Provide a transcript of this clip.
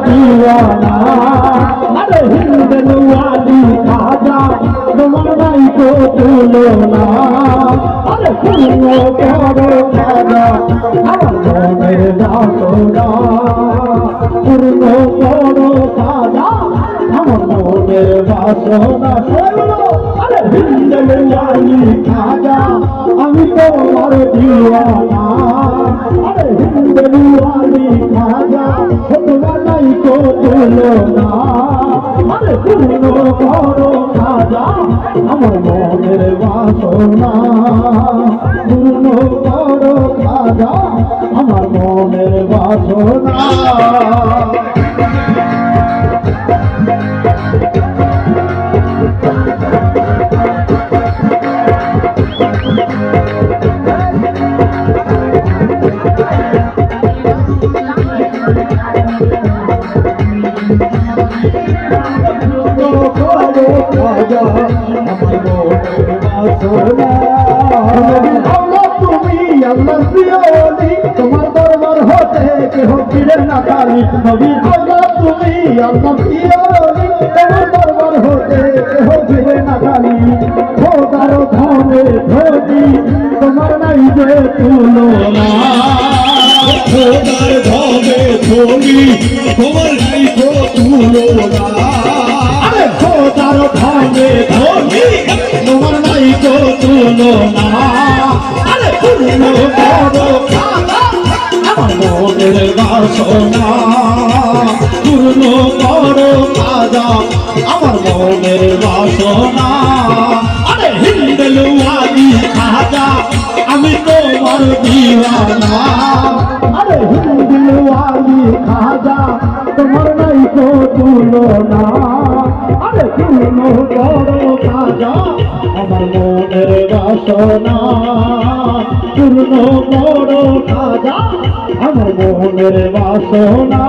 দিওয়ানা আরে হিন্দের ওয়ালি খাজা তোমার নাই কো তুলনা আরে পূর্ণ করো খাজা আমার মনের বাসনা পূর্ণ করো খাজা আমার মনের বাসনা আরে হিন্দের ওয়ালি খাজা আমি তোমার দিওয়ানা আরে হিন্দের ওয়ালি খাজা তোমার নাই কো তুলনা আরে পূর্ণ করো খাজা আমার মনের বাসনা পূর্ণ করো খাজা আমার মনের বাসনা তুমি আল্লাহ প্রিয়লি তোমার দরবার হতে কেহ ফিরে না খালি নবী আল্লাহ তুমি আল্লাহ প্রিয়লি তোমার দরবার হতে কেহ ফিরে না খালি খোদার ধনে ধনি তোমার নাই যে তুলনা খোদার ধনে ধনি তোমার নাই যে তুলনা আরে খোদার ধনে ধনি তোমার নাই তো তুলনা আরে পূর্ণ করো খাজা আমার মনের বাসনা পূর্ণ করো খাজা আমার মনের বাসনা আরে হিন্দের ওয়ালি খাজা আমি তোমার দিওয়ানা আরে হিন্দের ওয়ালি খাজা তোমার নাই তো তুলনা আরে পূর্ণ করো খাজা আমার মনের বাসনা পূর্ণ করো খাজা আমার মনের বাসনা।